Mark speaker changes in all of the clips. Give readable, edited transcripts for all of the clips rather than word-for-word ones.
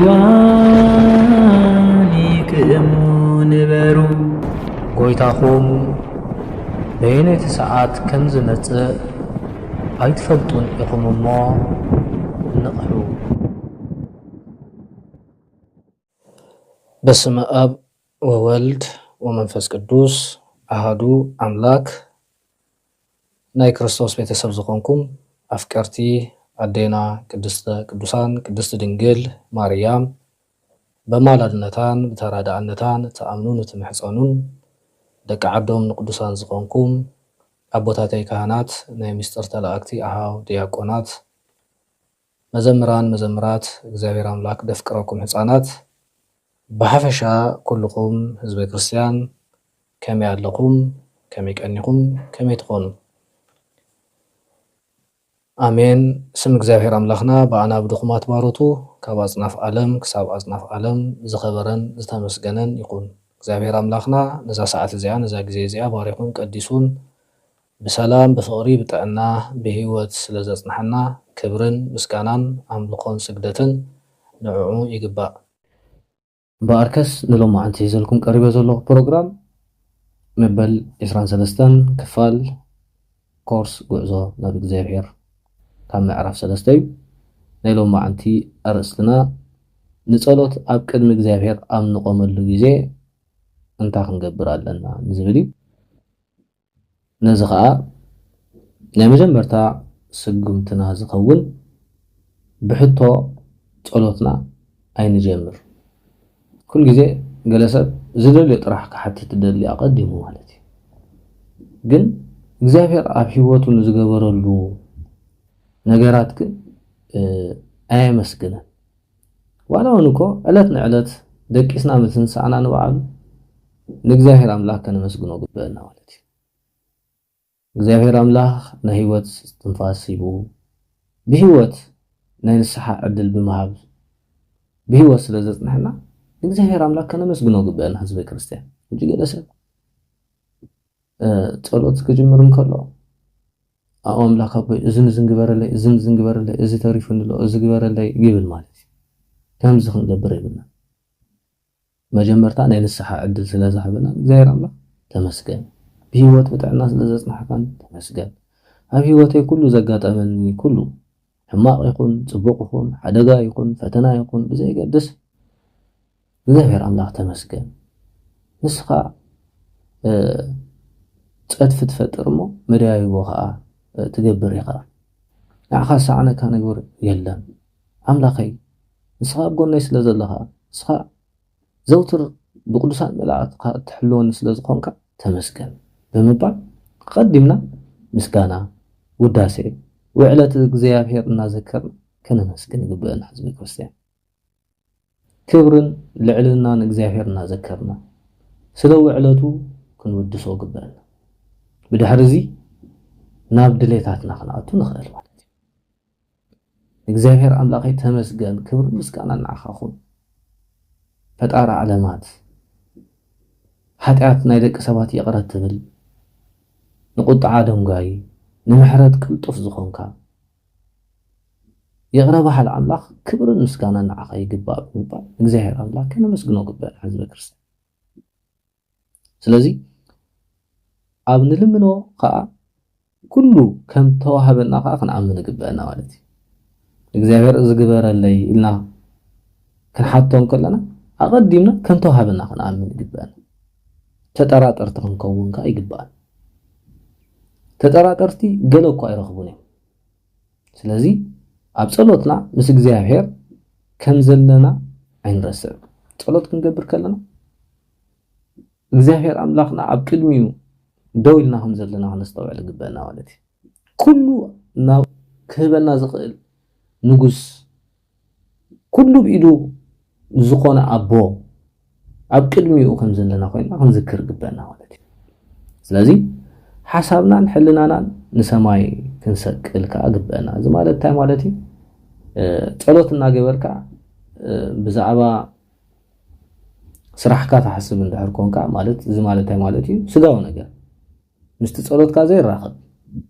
Speaker 1: دواني كأمون برو
Speaker 2: قويتاخم بينة ساعات كنزمت أيتفلتون إخم الله نقحو بسم أب وولد ومنفس قدوس أهدو أملاك ناي كريستوس بيتسب زخونكم أفكارتي أدينا ቅዱሳን ቅድስት ድንግል ማርያም በማላድነታን በተራዳእነታን ተአምኑን ትምሕፀኑን ደቂ ዓዶም ንቅዱሳን ዝኮንኩም አቦታተይ ካህናት ናይ ምስጢር ተላእክቲ አሃው ዲያቆናት መዘምራን መዘምራት እግዚአብሔር አምላክ ደፍቅረኩም ህፃናት በሐፈሻ ኩልኩም ህዝበ ክርስቲያን ከመይ ኣለኩም ከመይ ቀኒኩም ከመይ ትኾኑ አሜን ስም እግዚአብሔር አምላክና በአና ብድኹማት ባሮቱ ካብ አጽናፍ ዓለም ክሳብ አጽናፍ ዓለም ዝኸበረን ዝተመስገነን ይኹን እግዚአብሔር አምላክና ነዛ ሰዓት እዚኣ ነዛ ግዜ እዚኣ ባሪኹን ቀዲሱን ብሰላም ብፍቅሪ ብጥዕና ብህይወት ስለ ዘጽናሐና ክብርን ምስጋናን አምልኾን ስግደትን ንዕኡ ይግባእ በአርከስ ንሎማዓንቲ ሒዘልኩም ቀሪበ ዘለኹ ፕሮግራም መበል 23 ክፋል ኮርስ ጉዕዞ ናብ እግዚአብሔር ካብ ምዕራፍ 3 እዩ ናይ ሎማዓንቲ ኣርእስትና ንጸሎት ኣብ ቅድሚ እግዚአብሔር ኣብ ንቆመሉ ግዜ እንታይ ክንገብር ኣለና ንዝብል እዩ ነዚ ከዓ ናይ መጀመርታ ስጉምትና ዝኸውን ብሕቶ ጸሎትና ኣይንጀምር ኩል ግዜ ገለ ሰብ ዝደልዮ ጥራሕ ክሓትት ትደሊ ኣቀዲሙ ማለት እዩ ግን እግዚአብሔር ኣብ ህይወቱ ንዝገበረሉ ነገራት ግን ኣየመስግነን ዋላ እውን እኮ ዕለት ንዕለት ደቂስና ምትንሳእና ንበዓሉ ንእግዚአብሔር አምላክ ከነመስግኖ ግበአና ማለት እዩ እግዚአብሔር አምላክ ናይ ህይወት ትንፋስ ሂቡ ብህይወት ናይ ንስሓ ዕድል ብምሃብ ብህይወት ስለ ዘጽንሐና እግዚአብሔር አምላክ ከነመስግኖ ግበአና ህዝበ ክርስቲያን እንጂ ገለ ሰብ ጸሎት ክጅምር እንከሎ አው አምላክ አቦይ እዝን ዝንግበረለይ እዝን ዝንግበረለይ እዚ ተሪፉንሎ እዚ ግበረለይ ይብል ማለት እዩ ከምዚ ክንገብር ይብልና መጀመርታ ናይ ንስሓ ዕድል ስለ ዝሃበና እግዚአብሔር አምላክ ተመስገን ብህይወት ብጥዕና ስለ ዘጽናሕካን ተመስገን ኣብ ህይወተይ ኩሉ ዘጋጠመኒ ኩሉ ሕማቅ ይኹን ጽቡቅ ይኹን ሓደጋ ይኹን ፈተና ይኹን ብዘይገድስ እግዚአብሔር አምላክ ተመስገን ንስኻ ጸድፊ ትፈጥር እሞ መድያይቦ ከዓ ትገብር ኢኻ ንዓኻ ሰዓነካ ነገር የለን ኣምላኸይ ንስኻ ኣብ ጎነይ ስለ ዘለኻ ንስኻ ዘውትር ብቅዱሳን መላእክትካ እትሕልወኒ ስለ ዝኾንካ ተመስገን ብምባል ቀዲምና ምስጋና ውዳሴ ውዕለት እግዚአብሔር እናዘከርና ከነመስግን ይግበአና ህዝቢ ክርስቲያን ክብርን ልዕልናን እግዚአብሔር እናዘከርና ስለ ውዕለቱ ክንውድሶ ግበአና ብድሕሪ እዚ ናብ ድሌታትና ክንኣቱ ንኽእል ማለት እዩ እግዚአብሔር አምላኸይ ተመስገን ክብር ምስጋና ንዓኻኹን ፈጣሪ ዓለማት ኃጢአት ናይ ደቂ ሰባት ይቕረ ትብል ንቁጣዓ ደንጋይ ንምሕረት ቅልጡፍ ዝኾንካ ይቕረ ባሕል አምላኽ ክብርን ምስጋና ንዓኻ ይግባእ ብምባል እግዚአብሔር አምላክ ከነመስግኖ ግበአና ህዝበ ክርስቲያን ስለዚ ኣብ ንልምኖ ከዓ ኩሉ ከም ተዋህበና ከዓ ክንኣምን ግበአና ማለት እዩ እግዚአብሔር ዝግበረለይ ኢልና ክንሓቶም ከለና ኣቀዲምና ከም ተዋህበና ክንኣምን ግበአና ተጠራጠርቲ ክንከውን ከዓ ይግባአና ተጠራጠርቲ ገለ እኳ ይረኽቡን እዮም ስለዚ ኣብ ጸሎትና ምስ እግዚአብሔር ከም ዘለና ኣይንረስዕ ጸሎት ክንገብር ከለና እግዚአብሔር አምላክና ኣብ ቅድሚኡ ደው ኢልና ከም ዘለና ክንስተውዕል ግበአና ማለት እዩ ኩሉ ናብ ክህበና ዝኽእል ንጉስ ኩሉ ብኢዱ ዝኾነ ኣቦ ኣብ ቅድሚኡ ከም ዘለና ኮይና ክንዝክር ግበአና ማለት እዩ ስለዚ ሓሳብናን ሕልናናን ንሰማይ ክንሰቅል ከዓ ግበአና እዚ ማለት እንታይ ማለት እዩ ጸሎት እናገበርካ ብዛዕባ ስራሕካ ተሓስብ እንድሕር ኮንካ ማለት እዚ ማለት እንታይ ማለት እዩ ስጋዊ ነገር ምስቲ ጸሎትካ ዘይራኸብ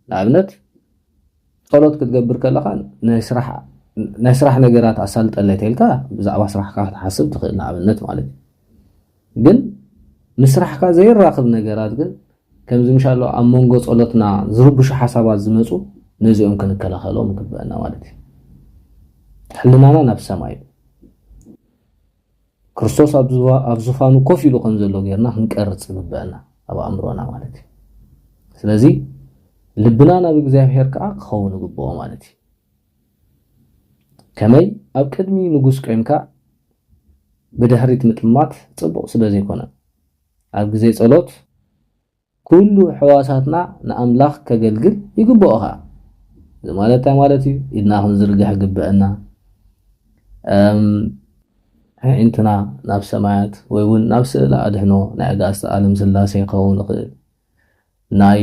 Speaker 2: ንኣብነት ጸሎት ክትገብር ከለኻ ናይ ስራሕ ናይ ስራሕ ነገራት ኣሳልጠለይ ተልካ ብዛዕባ ስራሕካ ክትሓስብ ትኽእል ንኣብነት ማለት እዩ ግን ምስራሕካ ዘይራኽብ ነገራት ግን ከምዚ ምሻሎ ኣብ መንጎ ጸሎትና ዝርብሹ ሓሳባት ዝመጹ ነዚኦም ክንከላኸሎም ይግበአና ማለት እዩ ሕልናና ናብ ሰማይ ክርስቶስ ኣብ ዙፋኑ ኮፍ ኢሉ ከም ዘሎ ጌርና ክንቀርጽ ይግበአና ኣብ ኣእምሮና ማለት እዩ ስለዚ ልብና ናብ እግዚአብሔር ከዓ ክኸውን ይግብኦ ማለት እዩ ከመይ ኣብ ቅድሚ ንጉስ ቆይምካ ብድሕሪት ምጥማት ጽቡቕ ስለ ዘይኮነ ኣብ ግዜ ጸሎት ኩሉ ሕዋሳትና ንኣምላኽ ከገልግል ይግብኦኻ ማለት እንታይ ማለት እዩ ኢድና ክንዝርግሕ ይግበአና እንትና ናብ ሰማያት ወይ እውን ናብ ስእለ ኣድህኖ ናይ ኣጋእዝቲ ዓለም ስላሴ ክኸውን ይኽእል ናይ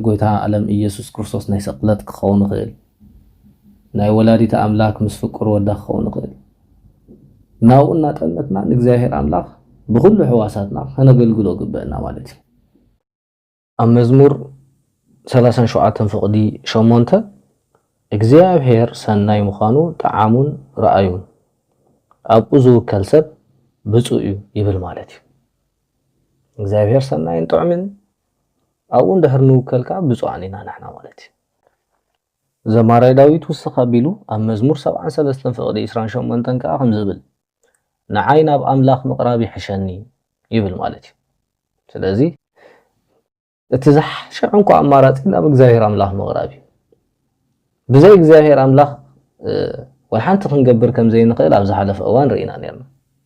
Speaker 2: ጎይታ ዓለም ኢየሱስ ክርስቶስ ናይ ስቕለት ክኸውን ይኽእል ናይ ወላዲተ ኣምላክ ምስ ፍቁር ወዳ ክኸውን ይኽእል ናብኡ እናጠመትና ንእግዚአብሔር ኣምላኽ ብኩሉ ሕዋሳትና ከነገልግሎ ይግበአና ማለት እዩ ኣብ መዝሙር 37 ፍቕዲ 8 እግዚአብሔር ሰናይ ምዃኑ ጣዓሙን ረኣዩን ኣብኡ ዝውከል ሰብ ብፁዕ እዩ ይብል ማለት እዩ እግዚአብሔር ሰናይን ጥዑምን ኣብኡ እንድሕር ንውከልካ ብፁዓን ኢና ንሕና ማለት እዩ ዘማራይ ዳዊት ውስኽ ኣቢሉ ኣብ መዝሙር 73 ፍቕዲ 28 ከዓ ከም ዝብል ንዓይ ናብ ኣምላኽ ምቕራብ ይሕሸኒ ይብል ማለት እዩ ስለዚ እቲ ዝሓሸ እንኳ ኣማራፂ ናብ እግዚአብሔር ኣምላኽ ምቕራብ እዩ ብዘይ እግዚአብሔር ኣምላኽ ወልሓንቲ ክንገብር ከም ዘይንኽእል ኣብ ዝሓለፈ እዋን ርኢና ነርና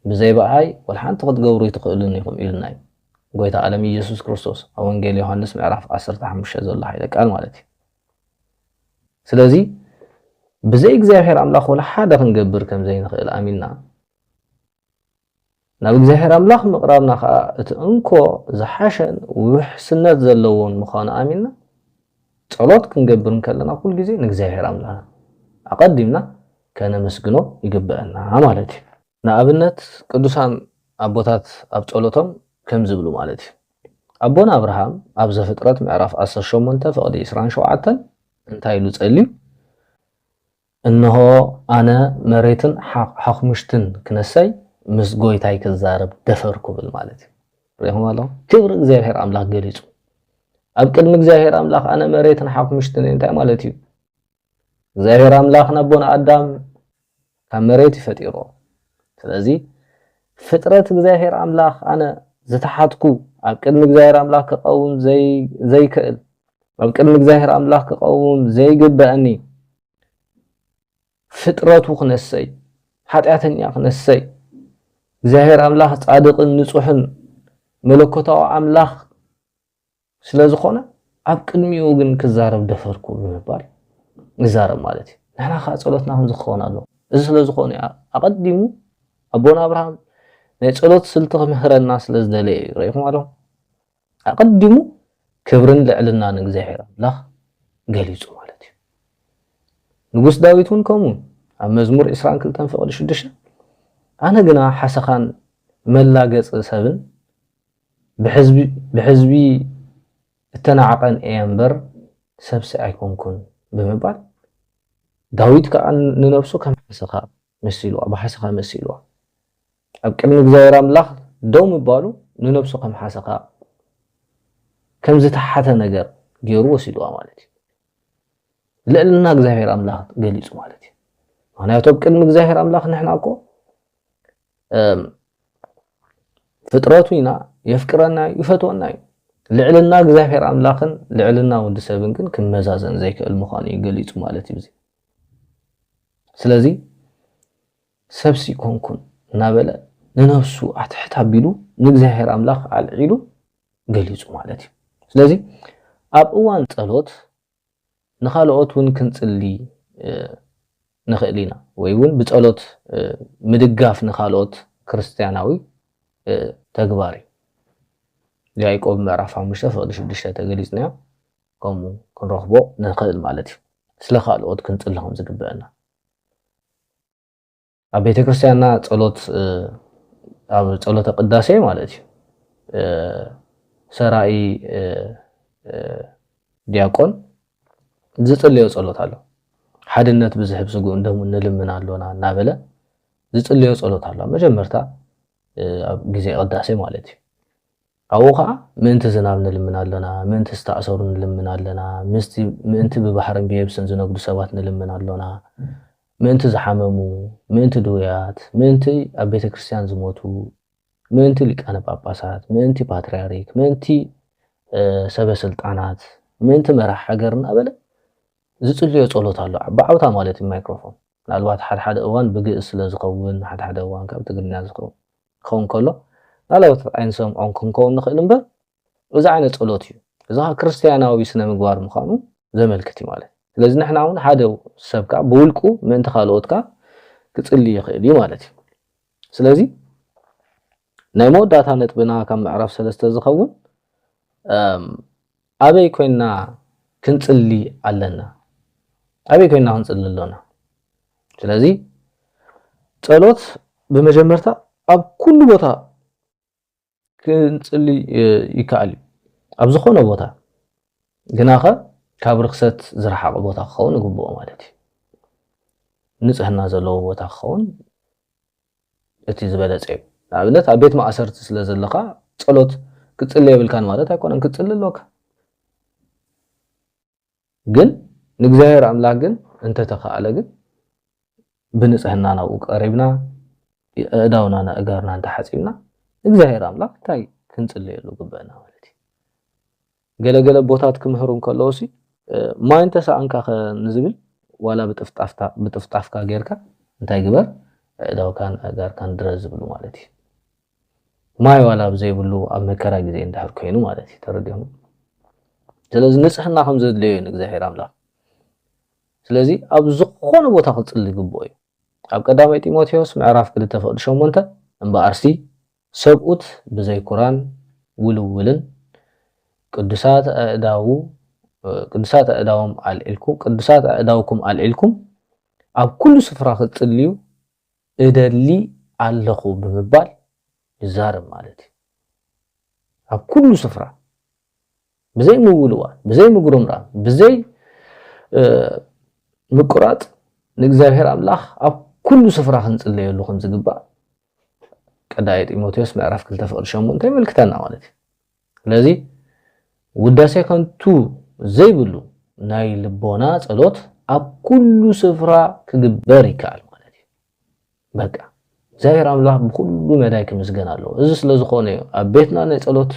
Speaker 2: ብዘይ በዓይ ወልሓንቲ ክትገብሩ ይትኽእሉን ኢኹም ኢልና እዩ ጎይታ ዓለም ኢየሱስ ክርስቶስ ኣብ ወንጌል ዮሐንስ ምዕራፍ 15 ዘሎ ሓይለ ቃል ማለት እዩ ስለዚ ብዘይ እግዚአብሔር ኣምላኽ ወላ ሓደ ክንገብር ከም ዘይንኽእል ኣሚንና ናብ እግዚአብሔር ኣምላኽ ምቕራብና ከዓ እቲ እንኮ ዝሓሸን ውሕስነት ዘለዎን ምዃኑ ኣሚንና ጸሎት ክንገብር ከለና ኩሉ ግዜ ንእግዚአብሔር ኣምላኽ ኣቀዲምና ከነመስግኖ ይግበአና ማለት እዩ ንኣብነት ቅዱሳን ኣቦታት ኣብ ጸሎቶም ከም ዝብሉ ማለት እዩ ኣቦና አብርሃም ኣብ ዘፍጥረት ምዕራፍ 18 ፍቕዲ 27 እንታይ ኢሉ ጸልዩ እነሆ ኣነ መሬትን ሓኽሙሽትን ክነሰይ ምስ ጎይታይ ክዛረብ ደፈርኩ ብል ማለት እዩ ርኢኹም ኣለኹም ክብሪ እግዚአብሔር ኣምላኽ ገሊጹ ኣብ ቅድሚ እግዚአብሔር ኣምላኽ ኣነ መሬትን ሓኽሙሽትን እንታይ ማለት እዩ እግዚአብሔር ኣምላኽ ኣቦና ኣዳም ካብ መሬት ይፈጢሮ ስለዚ ፍጥረት እግዚአብሔር ኣምላኽ ኣነ ዝተሓትኩ ኣብ ቅድሚ እግዚአብሔር ኣምላኽ ክቐውም ዘይክእል ኣብ ቅድሚ እግዚአብሔር ኣምላኽ ክቐውም ዘይግበአኒ ፍጥረቱ ክነሰይ ኃጢአተኛ ክነሰይ እግዚአብሔር ኣምላኽ ጻድቕን ንጹሕን መለኮታዊ ኣምላኽ ስለ ዝኾነ ኣብ ቅድሚኡ ግን ክዛረብ ደፈርኩ ብምባል ይዛረብ ማለት እዩ ንሕና ከዓ ጸሎትና ከም ዝኸውን ኣሎ እዚ ስለ ዝኾነ ኣቀዲሙ ኣቦና አብርሃም ናይ ጸሎት ስልቲ ክምህረና ስለ ዝደለየ እዩ ርኢኹም ኣለኹም ኣቀዲሙ ክብርን ልዕልና ንእግዚአብሔር ኣምላኽ ገሊጹ ማለት እዩ ንጉስ ዳዊት እውን ከምኡ ኣብ መዝሙር 22 ፍቕዲ 6 ኣነ ግና ሓሰኻን መላገጽ ሰብን ብሕዝቢ እተናዓቐን እየ እምበር ሰብሲ ኣይኮንኩን ብምባል ዳዊት ከዓ ንነፍሱ ከም ሓሰኻ መሲልዋ ብሓሰኻ መሲልዋ ኣብ ቅድሚ እግዚአብሔር ኣምላኽ ደው ምባሉ ንነፍሱ ከም ሓሰኻ ከም ዝተሓተ ነገር ገይሩ ወሲድዋ ማለት እዩ ልዕልና እግዚአብሔር ኣምላኽ ገሊጹ ማለት እዩ ምክንያቱ ኣብ ቅድሚ እግዚአብሔር ኣምላኽ ንሕና እኮ ፍጥረቱ ኢና የፍቅረና ይፈትወና እዩ ልዕልና እግዚአብሔር ኣምላኽን ልዕልና ወዲ ሰብን ግን ክመዛዘን ዘይክእል ምዃኑ ገሊጹ ማለት እዩ ስለዚ ሰብሲ ኮንኩን እናበለ ንነፍሱ ኣትሕት ኣቢሉ ንእግዚአብሔር ኣምላኽ ኣልዒሉ ገሊጹ ማለት እዩ ስለዚ ኣብ እዋን ጸሎት ንኻልኦት እውን ክንጽሊ ንኽእል ኢና ወይ እውን ብጸሎት ምድጋፍ ንኻልኦት ክርስቲያናዊ ተግባር እዩ ያዕቆብ ምዕራፍ 5 ፍቕዲ 6 ተገሊጽናዮ ከምኡ ክንረኽቦ ንኽእል ማለት እዩ ስለ ካልኦት ክንጽሊ ከም ዝግበአና ኣብ ቤተ ክርስቲያንና ጸሎት ኣብ ጸሎተ ቅዳሴ ማለት እዩ ሰራኢ ዲያቆን ዝጽልዮ ጸሎት ኣሎ ሓድነት ብዝሕብ ስጉእ እንደሙ ንልምን ኣሎና እናበለ ዝጽልዮ ጸሎት ኣሎ መጀመርታ ኣብ ግዜ ቅዳሴ ማለት እዩ ኣብኡ ከዓ ምእንቲ ዝናብ ንልምን ኣለና ምእንቲ ዝተኣሰሩ ንልምን ኣለና ምእንቲ ብባሕርን ብየብስን ዝነግዱ ሰባት ንልምን ኣለና ምእንቲ ዝሓመሙ ምእንቲ ድውያት ምእንቲ ኣብ ቤተ ክርስቲያን ዝሞቱ ምእንቲ ሊቃነ ጳጳሳት ምእንቲ ፓትርያርክ ምእንቲ ሰበስልጣናት ምእንቲ መራሕ ሃገር እናበለ ዝጽልዮ ጸሎት ኣሎ ብዓውታ ማለት ማይክሮፎን ምናልባት ሓደ እዋን ብግእዝ ስለ ዝኸውን ሓደ እዋን ካብ ትግርኛ ዝኸውን ከሎ ናላውት ኣይንሰምዖን ክንከውን ንኽእል እምበር እዚ ዓይነት ጸሎት እዩ እዚ ክርስቲያናዊ ስነ ምግባር ምዃኑ ዘመልክት እዩ ማለት ስለዚህ ንሕና እውን ሓደ ሰብካ ብውልቁ ምእንቲ ካልኦትካ ክጽሊ ይኽእል እዩ ማለት እዩ ስለዚህ ናይ መወዳእታ ነጥብና ካብ ምዕራፍ 3 ዝኸውን ኣበይ ኮይና ክንጽሊ ኣለና ኣበይ ኮይና ክንጽሊ ኣለና ስለዚህ ጸሎት በመጀመርታ ኣብ ኩሉ ቦታ ክንጽሊ ይከኣል ኣብ ዝኾነ ቦታ ግናኸ ካብ ርክሰት ዝረሓቕ ቦታ ክኸውን ይግብኦ ማለት እዩ ንጽህና ዘለዎ ቦታ ክኸውን እቲ ዝበለጸ እዩ ንኣብነት ኣብ ቤት ማእሰርቲ ስለ ዘለኻ ጸሎት ክጽሊ የብልካን ማለት ኣይኮነን ክጽሊ ኣለካ ግን ንእግዚአብሔር ኣምላክ ግን እንተተኸኣለ ግን ብንጽህና ናብኡ ቀሪብና እዳውና እጋርና እንተሓጺብና እግዚአብሔር ኣምላክ እንታይ ክንጽልየሉ ግበአና ማለት እዩ ገለገለ ቦታት ክምህሩን ከለውሲ ማይ እንተሰኣንካ ንዝብል ዋላ ብጥፍጣፍካ ጌርካ እንታይ ግበር እዳውካን እጋርካን ድረስ ዝብሉ ማለት እዩ ማይ ዋላ ብዘይብሉ ኣብ መከራ ግዜ እንዳሕር ኮይኑ ማለት እዩ ተረዲኦም ስለዚህ ንጽህና ከም ዘድልዮ ንእግዚአብሔር ኣምላክ ስለዚህ ኣብ ዝኾነ ቦታ ክጽሊ ግብኦ እዩ ኣብ ቀዳማይ ጢሞቴዎስ ምዕራፍ 2:8 እምበኣርሲ ሰብኡት ብዘይኩራን ውልውልን ቅዱሳት ኣእዳውኩም ኣልዒልኩም ኣብ ኩሉ ስፍራ ክጽልዩ እደሊ ኣለኹ ብምባል ይዛረብ ማለት እዩ ኣብ ኩሉ ስፍራ ብዘይ ምውልዋል ብዘይ ምጉርምራም ብዘይ ምቁራጥ ንእግዚአብሔር ኣምላኽ ኣብ ኩሉ ስፍራ ክንጽልየሉ ከም ዝግባእ ቀዳማይ ጢሞቴዎስ ምዕራፍ 2:8 ይምልክተና ማለት እዩ ስለዚ ውዳሴ ከንቱ ዘይብሉ ናይ ልቦና ጸሎት ኣብ ኩሉ ስፍራ ክግበር ይከኣል ማለት እዩ በቃ እግዚአብሔር ኣምላኽ ብኩሉ መዳይ ክምስገን ኣለዎ እዚ ስለ ዝኾነ ኣብ ቤትና ናይ ጸሎት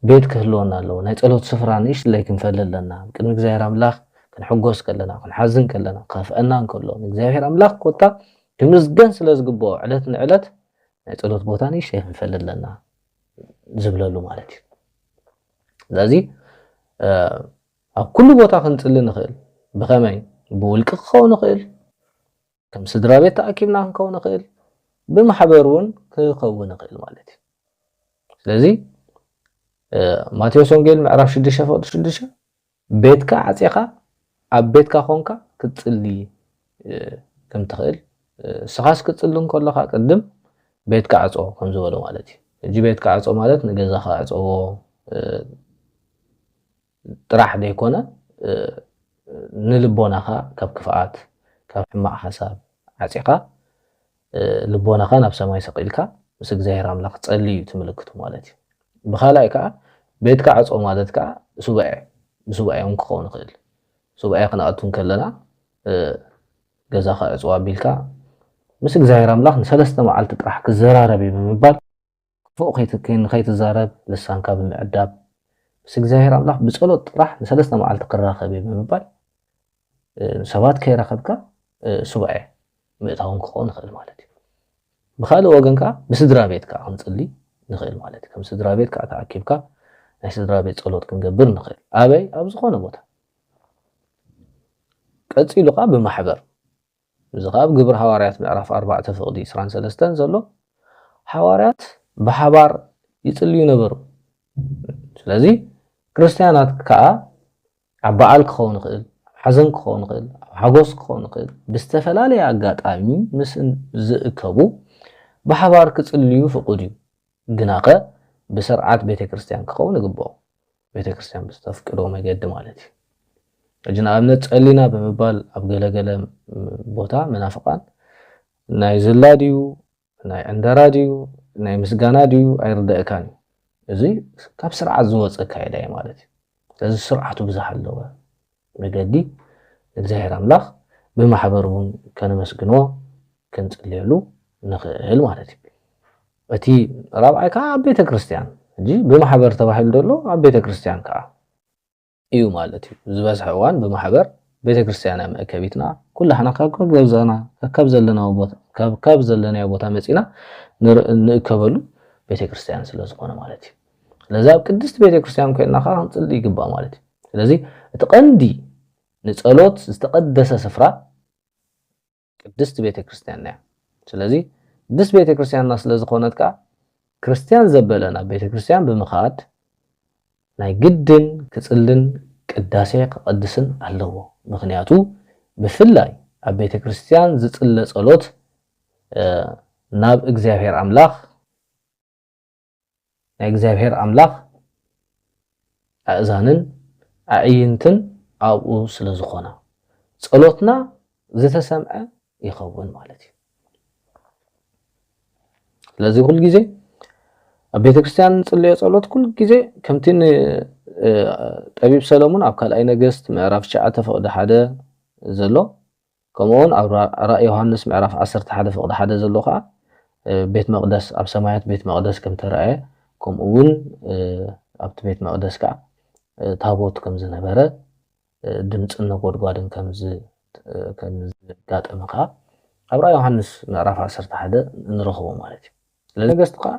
Speaker 2: ቤት ክህልወና ኣለዎ ናይ ጸሎት ስፍራ ንእሽተይ ክንፈልል ኣለና ቅድሚ እግዚአብሔር ኣምላኽ ክንሕጎስ ከለና ክንሓዝን ከለና ከፍአና እንከሎ እግዚአብሔር ኣምላኽ ኮታ ክምስገን ስለ ዝግብኦ ዕለት ንዕለት ናይ ጸሎት ቦታ ንእሽተይ ክንፈልል ኣለና ዝብለሉ ማለት እዩ ስለዚ ኣብ ኩሉ ቦታ ክንጽሊ ንኽእል ብኸመይ ብውልቂ ክኸውን ንኽእል ከም ስድራ ቤት ተኣኪብና ክንከውን ንኽእል ብማሕበር እውን ክኸውን ንኽእል ማለት እዩ ስለዚ ማቴዎስ ወንጌል ምዕራፍ 6:6 ቤትካ ዓጺኻ ኣብ ቤትካ ኾንካ ክትጽሊ ከም ትኽእል ስኻስ ክትጽሊ እንከለኻ ቅድም ቤትካ ዓጾ ከም ዝበሎ ማለት እዩ እጂ ቤትካ ዓጾ ማለት ንገዛኻ ዓጾዎ ጥራሕ ደይኮነ ንልቦናኻ ካብ ክፍኣት ካብ ሕማቕ ሓሳብ ዓጺኻ ልቦናኻ ናብ ሰማይ ሰቂልካ ምስ እግዚአብሔር ኣምላኽ ጸልይ እዩ ትምልክቱ ማለት እዩ ብኻልኣይ ከዓ ቤትካ ዓጾ ማለት ከዓ ሱባኤ እውን ክኸውን ይኽእል ሱባኤ ክንኣቱ ከለና ገዛኻ ዕጽዋ ኣቢልካ ምስ እግዚአብሔር ኣምላኽ ንሰለስተ መዓልቲ ጥራሕ ክዘራረብ ብምባል ክፉእ ከይትዛረብ ልሳንካ ብምዕዳብ ምስ እግዚአብሔር ኣምላኽ ብጸሎት ጥራሕ ንሰለስተ መዓልቲ ክራኸብ ብምባል ሰባት ከይራኸብካ ሱባኤ ምእታውን ክኸውን ይኽእል ማለት እዩ ብኻልእ ወገን ከዓ ብስድራ ቤትካ ክንጽሊ ንኽእል ማለት እዩ ከም ስድራ ቤትካ ተኣኪብካ ናይ ስድራ ቤት ጸሎት ክንገብር ንኽእል ኣበይ ኣብ ዝኾነ ቦታ ቀፂሉ ከዓ ብማሕበር እዚ ከዓ ኣብ ግብሪ ሃዋርያት ምዕራፍ 4:23 ዘሎ ሃዋርያት ብሓባር ይጽልዩ ነበሩ ስለዚ ክርስቲያናት ከዓ ኣብ በዓል ክኸውን ይኽእል ሓዘን ክኸውን ይኽእል ሓጎስ ክኸውን ይኽእል ብዝተፈላለየ ኣጋጣሚ ምስ ዝእከቡ ብሓባር ክጽልዩ ፍቁድ እዩ ግናኸ ብስርዓት ቤተ ክርስቲያን ክኸውን ይግብኦ ቤተ ክርስቲያን ብዝተፍቅዶ መገዲ ማለት እዩ እጅና አብነት ጸሊና በመባል አብገለገለ ቦታ መናፍቃን ናይ ዝላዲዩ ናይ እንደራዲዩ ናይ ምስጋና ዲዩ አይርዳእካን እዚ ካብ ስርዓት ዝወፀ ካይዳ ማለት እዩ ስለዚ ስርዓቱ ብዙሕ ኣለዎ መገዲ እግዚአብሔር አምላኽ በማሕበር እውን ከነመስግኖ ክንጽልየሉ ንኽእል ማለት እዩ እቲ ራብዓይ ከዓ ኣብ ቤተ ክርስቲያን እንጂ በማሕበር ተባሂሉ ደሎ ኣብ ቤተ ክርስቲያን ከዓ እዩ ማለት እዩ ዝበዝሐ እዋን በማሕበር ቤተ ክርስቲያን መእከቢትና ኩላህና ካብ ዘለና ቦታ መፂና ንእከበሉ ቤተ ክርስቲያን ስለ ዝኾነ ማለት እዩ ስለዚ ኣብ ቅድስት ቤተ ክርስቲያን ኮይና ከዓ ክንጽሊ ይግባእ ማለት እዩ ስለዚ እቲ ቀንዲ ንጸሎት ዝተቀደሰ ስፍራ ቅድስት ቤተ ክርስቲያን እያ ስለዚ ቅድስት ቤተ ክርስቲያንና ስለ ዝኾነት ከዓ ክርስቲያን ዘበለና ቤተ ክርስቲያን ብምኻድ ናይ ግድን ክጽልን ቅዳሴ ክቀድስን ኣለዎ ምክንያቱ ብፍላይ ኣብ ቤተ ክርስቲያን ዝጽለ ጸሎት ናብ እግዚአብሔር አምላኽ ናይ እግዚአብሔር አምላኽ ኣእዛንን ኣዕይንትን ኣብኡ ስለ ዝኾነ ጸሎትና ዝተሰምዐ ይኸውን ማለት እዩ ስለዚ ኩል ግዜ ኣብ ቤተ ክርስቲያን ጽልዮ ጸሎት ኩል ግዜ ከምቲ ጠቢብ ሰሎሞን ኣብ ካልኣይ ነገስት ምዕራፍ 9 ፍቅዲ 1 ዘሎ ከምኡውን ኣብ ራእይ ዮሐንስ ምዕራፍ 11 ፍቅዲ 1 ዘሎ ከዓ ቤት መቅደስ ኣብ ሰማያት ቤት መቅደስ ከም ተረኣየ ከምኡውን ኣብቲ ቤት መቅደስ ከዓ ታቦት ከም ዝነበረ ድምጽን ነጎድጓድን ከም ዝጋጠመ ከዓ ኣብ ራእይ ዮሐንስ ምዕራፍ 11 ንረኽቦ ማለት እዩ ስለዚ ነገስት ከዓ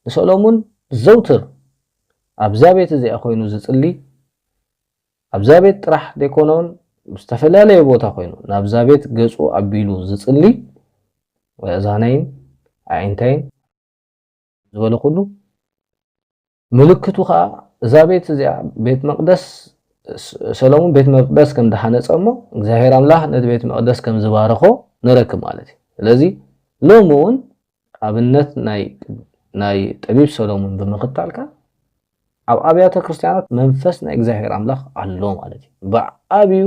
Speaker 2: ንሰሎሞን ዘውትር ኣብዛ ቤት እዚኣ ኮይኑ ዝጽሊ ኣብዛ ቤት ጥራሕ ደይኮነውን ዝተፈላለዩ ቦታ ኮይኑ ናብዛ ቤት ገጹ ኣቢሉ ዝጽሊ ወእዛነይን ኣዒንተይን ዝበለ ኩሉ ምልክቱ ከዓ እዛ ቤት እዚኣ ቤት መቅደስ ሰሎሞን ቤት መቅደስ ከም ደሓነጸሞ እግዚአብሔር አምላኽ ነቲ ቤት መቅደስ ከም ዝባረኾ ንረክብ ማለት እዩ ስለዚ ሎሚ እውን ኣብነት ናይ ጠቢብ ሰሎሞን ብምኽታልካ ኣብ ኣብያተ ክርስቲያናት መንፈስ ናይ እግዚአብሔር አምላኽ ኣሎ ማለት እዩ ብዓብዩ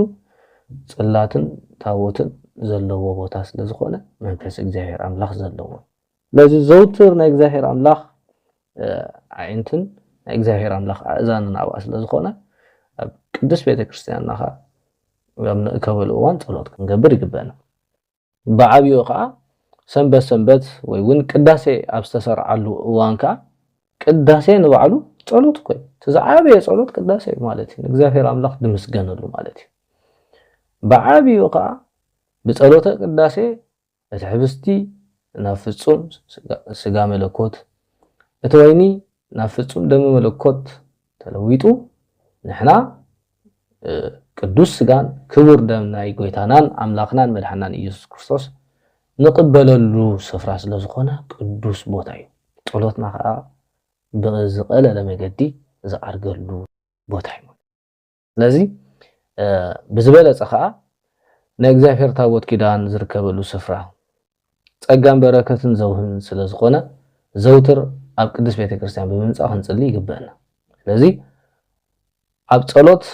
Speaker 2: ጽላትን ታቦትን ዘለዎ ቦታ ስለ ዝኾነ መንፈስ እግዚአብሔር አምላኽ ዘለዎ ስለዚ ዘውትር ናይ እግዚአብሔር አምላኽ ኣዒንትን ናይ እግዚአብሔር አምላኽ ኣእዛንን ኣብኣ ስለ ዝኾነ ኣብ ቅዱስ ቤተ ክርስቲያንና ከዓ ኣብ ንእከበሉ እዋን ጸሎት ክንገብር ይግበአና ብዓብዩ ከዓ ሰንበት ወይ እውን ቅዳሴ ኣብ ዝተሰርዓሉ እዋን ከዓ ቅዳሴ ንባዕሉ ጸሎት ኮይ ተዛዓበየ ጸሎት ቅዳሴ ማለት እዩ እግዚአብሔር አምላኽ ድምስገነሉ ማለት እዩ ብዓብዩ ከዓ ብጸሎተ ቅዳሴ እቲ ሕብስቲ ናብ ፍጹም ስጋ መለኮት እቲ ወይኒ ናብ ፍጹም ደም መለኮት ተለዊጡ ንሕና ቅዱስ ስጋን ክቡር ደም ናይ ጎይታናን አምላኽናን መድሓናን ኢየሱስ ክርስቶስ ንቅበለሉ ስፍራ ስለ ዝኾነ ቅዱስ ቦታ እዩ ጸሎትና ከዓ ብዝቐለለ መገዲ ዝዓርገሉ ቦታ እዩ ስለዚ ብዝበለጸ ከዓ ናይ እግዚአብሔር ታቦት ኪዳን ዝርከበሉ ስፍራ ጸጋን በረከትን ዘውህን ስለ ዝኾነ ዘውትር ኣብ ቅዱስ ቤተ ክርስቲያን ብምምጻእ ክንጽሊ ይግበአና ስለዚ ኣብ ጸሎት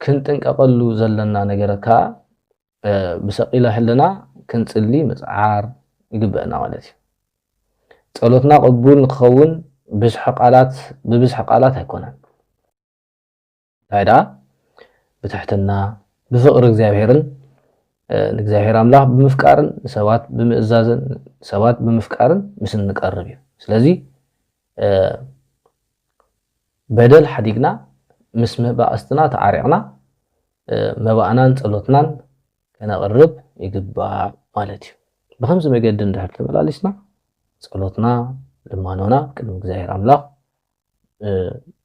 Speaker 2: ክንጥንቀቐሉ ዘለና ነገር ከዓ ብሰቂላ ሕልና ክንጽሊ ምጽዓር ይግበአና ማለት እዩ ጸሎትና ቅቡል ንክኸውን ብብዝሕ ቃላት ኣይኮነን ታይዳ ብትሕትና ብፍቅሪ እግዚአብሔርን ንእግዚአብሔር አምላኽ ብምፍቃርን ሰባት ብምእዛዝን ሰባት ብምፍቃርን ምስ እንቀርብ እዩ ስለዚ በደል ሓዲግና ምስ መባእስትና ተዓሪቕና መባእናን ጸሎትናን ከነቅርብ ይግባእ ማለት እዩ ብኸምዚ መገዲ እንድሕር ተመላሊስና ጸሎትና ልማኖና ቅድሚ እግዚአብሔር አምላኽ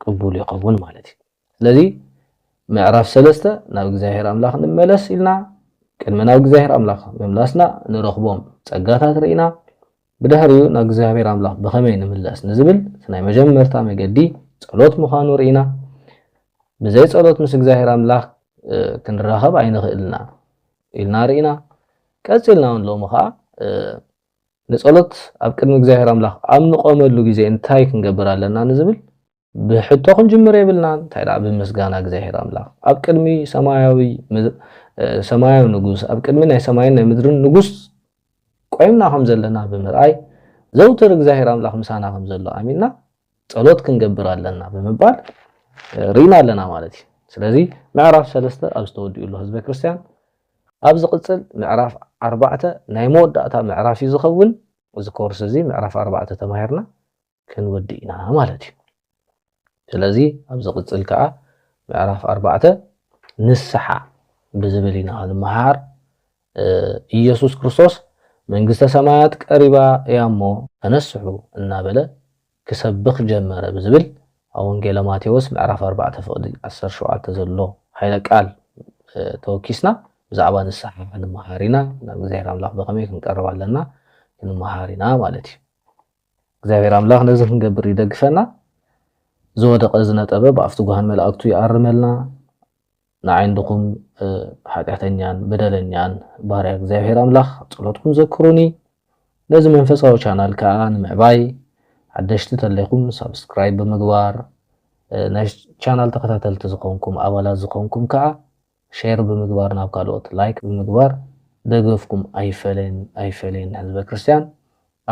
Speaker 2: ቅቡል ይኸውን ማለት እዩ ስለዚ ምዕራፍ 3 ናብ እግዚአብሔር አምላኽ ንመለስ ኢልና ቅድሚ ናብ እግዚአብሔር አምላኽ ምምላስና ንረኽቦም ጸጋታት ርኢና ብድሕሪኡ ናብ እግዚአብሔር አምላኽ ብኸመይ ንምለስ ንዝብል ናይ መጀመርታ መገዲ ጸሎት ምዃኑ ርኢና ብዘይ ጸሎት ምስ እግዚአብሔር አምላኽ ክንራኸብ ኣይንኽእልና ኢልና ርኢና ቀፂልና እውን ሎሚ ከዓ ንጸሎት ኣብ ቅድሚ እግዚአብሔር አምላኽ ኣብ ንቆመሉ ግዜ እንታይ ክንገብር ኣለና ንዝብል بحطو كنجمر يبلنا تايدا بمسغانا እግዚአብሔር አምላክ ኣብ ቅድሚ ሰማያዊ ንጉስ ኣብ ቅድሚ ናይ ሰማይን ናይ ምድርን ንጉስ ቆይምና ከም ዘለና ብምርኣይ ዘውትር እግዚአብሔር አምላክ ምሳና ከም ዘሎ ኣሚንና ጸሎት ክንገብር ኣለና ብምባል ሪና ኣለና ማለት እዩ ስለዚ ምዕራፍ 3 ኣብ ዝተወዲኡሉ ህዝበ ክርስቲያን ኣብ ዝቅጽል ምዕራፍ 4 ናይ መወዳእታ ምዕራፍ እዩ ዝኸውን እዚ ኮርስ እዚ ምዕራፍ 4 ተማሂርና ክንወዲእና ማለት እዩ ስለዚ ኣብ ዝቅጽል ከዓ ምዕራፍ 4 ንስሓ ብዝብል ኢና ንመሃር ኢየሱስ ክርስቶስ መንግስተ ሰማያት ቀሪባ ያሞ ተነስሑ እናበለ ክሰብኽ ጀመረ ብዝብል ኣብ ወንጌል ማቴዎስ ምዕራፍ 4 ፍቅዲ 17 ዘሎ ሃይለ ቃል ተወኪስና ብዛዕባ ንስሓ ንመሃሪና ናብ እግዚአብሔር አምላክ በከመይ ክንቀርብ ኣለና ንመሃሪና ማለት እዩ እግዚአብሔር አምላክ ነዚ ክንገብር ይደግፈና زودق ዝነጠበ በአፍቱ ጉሃን መላእክቱ ይአርመልና ንዓይንኩም ኃጢአተኛን በደለኛን ባሪያ እግዚአብሔር አምላክ ጸሎትኩም ዘክሩኒ ነዚ መንፈሳዊ ቻናል ከዓ ንምዕባይ ሓደሽቲ ተለይኩም ሰብስክራይብ ብምግባር ናይ ቻናል ተከታተልቲ ዝኮንኩም አባላት ዝኮንኩም ከዓ ሼር ብምግባር ናብ ካልኦት ላይክ ብምግባር ደገፍኩም አይፈለን ህዝበ ክርስቲያን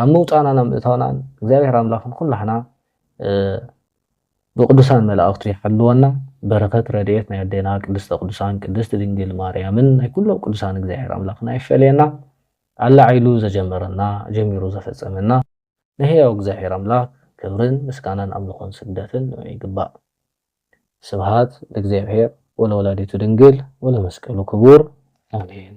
Speaker 2: ኣብ ምውጣናና ምእታውናን እግዚአብሔር አምላክ ኩላህና بقدسان ملائكته يحلونا بركات رديت نيدينا قدست قدسان قدست دنجل مريم اي كله قدسان እግዚአብሔር አምላክና ይፈለየና አላ አይሉ ዘጀመረና ጀሚሩ ዘፈጸመና ነህያው እግዚአብሔር አምላክ ክብርን ምስጋናን አምልኮን ስግደትን ይግባእ ስብሃት ለእግዚአብሔር ወለወላዲቱ ድንግል ወለመስቀሉ ክቡር አሜን